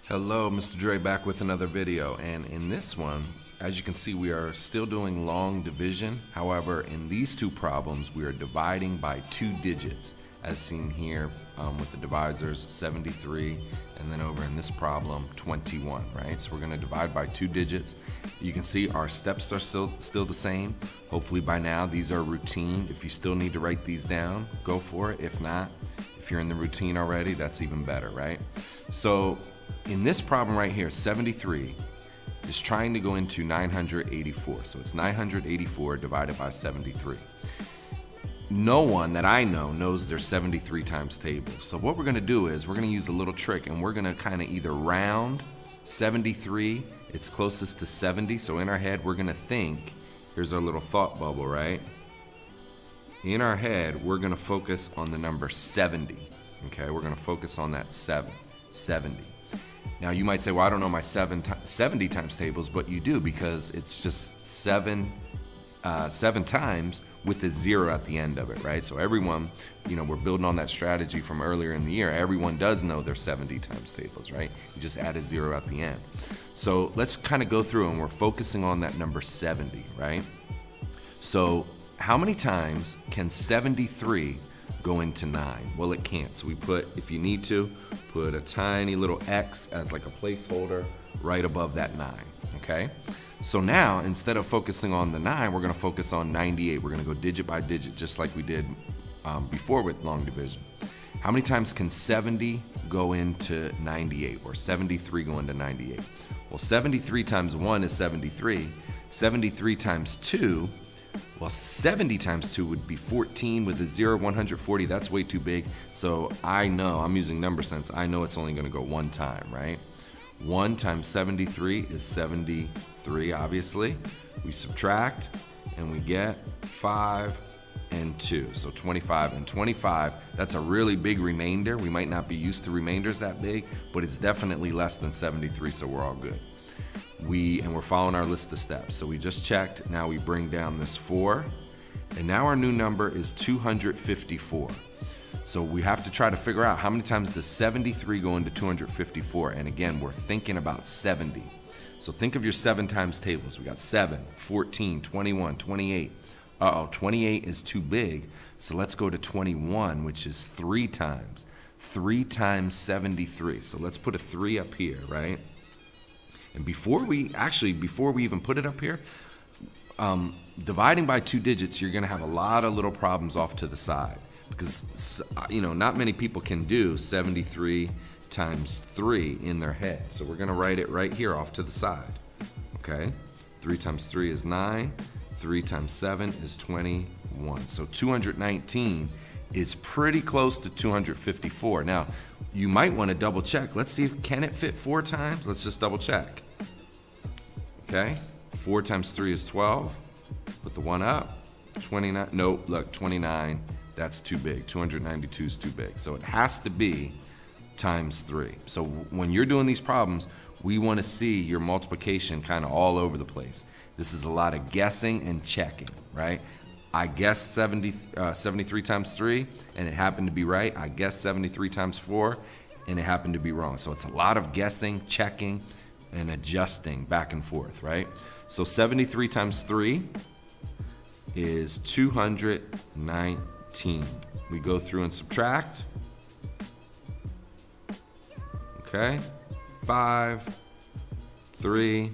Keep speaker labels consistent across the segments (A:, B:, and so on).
A: Hello, Mr. Dre back with another video, and in this one, as you can see, we are still doing long division. However, in these two problems, we are dividing by 2 digits, as seen here with the divisors, 73, and then over in this problem, 21, right? So we're gonna divide by 2 digits. You can see our steps are still the same. Hopefully by now, these are routine. If you still need to write these down, go for it. If not, if you're in the routine already, that's even better, right? So in this problem right here, 73 is trying to go into 984. So it's 984 divided by 73. No one that I know knows their 73 times tables. So what we're gonna do is we're gonna use a little trick, and we're gonna kind of either round 73, it's closest to 70. So in our head, we're gonna think, here's our little thought bubble, right? In our head, we're gonna focus on the number 70, okay? We're gonna focus on that 70. Now you might say, well, I don't know my 70 times tables, but you do, because it's just seven times with a 0 at the end of it, right? So everyone, we're building on that strategy from earlier in the year. Everyone does know their 70 times tables, right? You just add a 0 at the end. So let's kind of go through, and we're focusing on that number 70, right? So how many times can 73 go into 9? Well, it can't. So we put, if you need to, put a tiny little X as like a placeholder right above that 9, okay? So now, instead of focusing on the 9, we're gonna focus on 98. We're gonna go digit by digit, just like we did before with long division. How many times can 70 go into 98, or 73 go into 98? Well, 73 times 1 is 73. 73 times 2, well, 70 times 2 would be 14 with a 0, 140. That's way too big. So I know, I'm using number sense, I know it's only gonna go one time, right? 1 times 73 is 73, obviously. We subtract, and we get 5 and 2, so 25. And 25, that's a really big remainder. We might not be used to remainders that big, but it's definitely less than 73, so we're all good. And we're following our list of steps. So we just checked, now we bring down this 4, and now our new number is 254. So we have to try to figure out how many times does 73 go into 254, and again, we're thinking about 70. So think of your 7 times tables. We got 7, 14, 21, 28. 28 is too big, so let's go to 21, which is 3 times. 3 times 73, so let's put a 3 up here, right? And before we even put it up here, dividing by 2 digits, you're gonna have a lot of little problems off to the side, because not many people can do 73 times 3 in their head. So we're gonna write it right here off to the side, okay? 3 times 3 is 9, 3 times 7 is 21. So 219 is pretty close to 254. Now, you might wanna double check. Let's see, can it fit 4 times? Let's just double check. Okay, 4 times 3 is 12. Put the 1 up. 29, nope, look, 29, that's too big. 292 is too big. So it has to be times 3. So when you're doing these problems, we want to see your multiplication kind of all over the place. This is a lot of guessing and checking, right? I guessed 73 times 3, and it happened to be right. I guessed 73 times 4, and it happened to be wrong. So it's a lot of guessing, checking, and adjusting back and forth, right? So 73 times 3 is 219. We go through and subtract. Okay, 5, 3,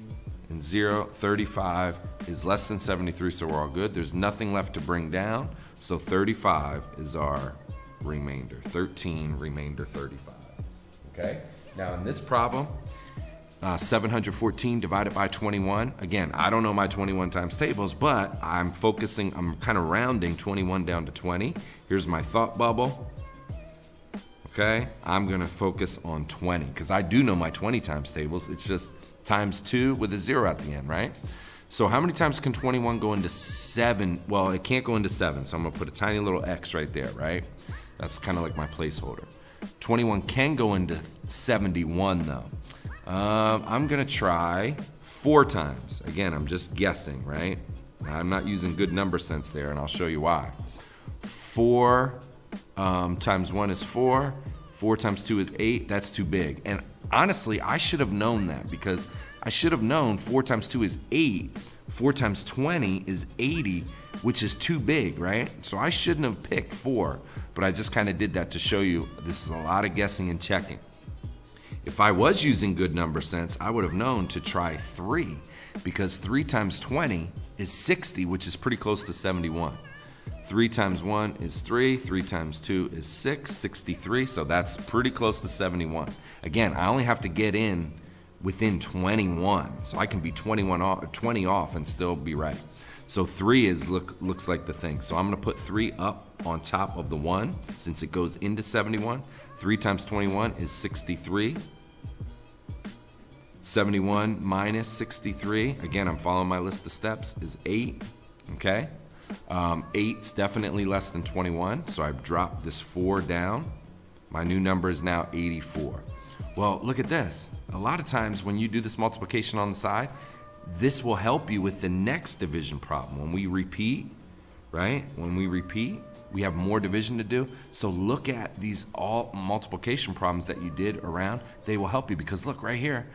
A: and 0. 35 is less than 73, so we're all good. There's nothing left to bring down, so 35 is our remainder. 13, remainder 35. Okay, now in this problem, 714 divided by 21. Again, I don't know my 21 times tables, but I'm kind of rounding 21 down to 20. Here's my thought bubble. Okay, I'm gonna focus on 20, because I do know my 20 times tables. It's just times 2 with a 0 at the end, right? So how many times can 21 go into 7? Well, it can't go into 7, so I'm gonna put a tiny little X right there, right? That's kind of like my placeholder. 21 can go into 71 though. I'm gonna try 4 times. Again, I'm just guessing, right? I'm not using good number sense there, and I'll show you why. 4 times 1 is 4. 4 times 2 is 8. That's too big. And honestly, I should have known that, because I should have known 4 times 2 is 8. 4 times 20 is 80, which is too big, right? So I shouldn't have picked 4, but I just kind of did that to show you this is a lot of guessing and checking. If I was using good number sense, I would have known to try 3, because 3 times 20 is 60, which is pretty close to 71. 3 times 1 is 3, 3 times 2 is 6, 63, so that's pretty close to 71. Again, I only have to get in within 21, so I can be 20 off and still be right. So 3 looks like the thing. So I'm going to put 3 up on top of the 1 since it goes into 71. 3 times 21 is 63. 71 minus 63, again, I'm following my list of steps, is 8, okay? 8's definitely less than 21, so I've dropped this 4 down. My new number is now 84. Well, look at this. A lot of times when you do this multiplication on the side, this will help you with the next division problem. When we repeat, right? When we repeat, we have more division to do. So look at these all multiplication problems that you did around. They will help you, because look right here,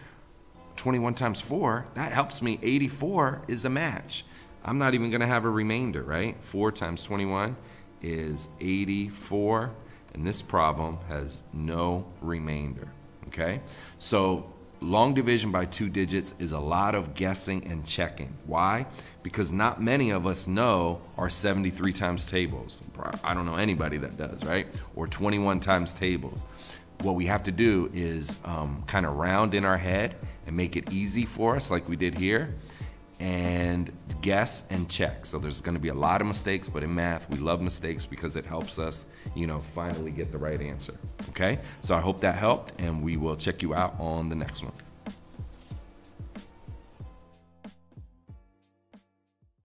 A: 21 times 4, that helps me. 84 is a match. I'm not even gonna have a remainder, right? 4 times 21 is 84, and this problem has no remainder, okay? So long division by 2 digits is a lot of guessing and checking. Why? Because not many of us know our 73 times tables. I don't know anybody that does, right? Or 21 times tables. What we have to do is kind of round in our head and make it easy for us like we did here, and guess and check. So there's going to be a lot of mistakes, but in math we love mistakes because it helps us, finally get the right answer. Okay, so I hope that helped, and we will check you out on the next one.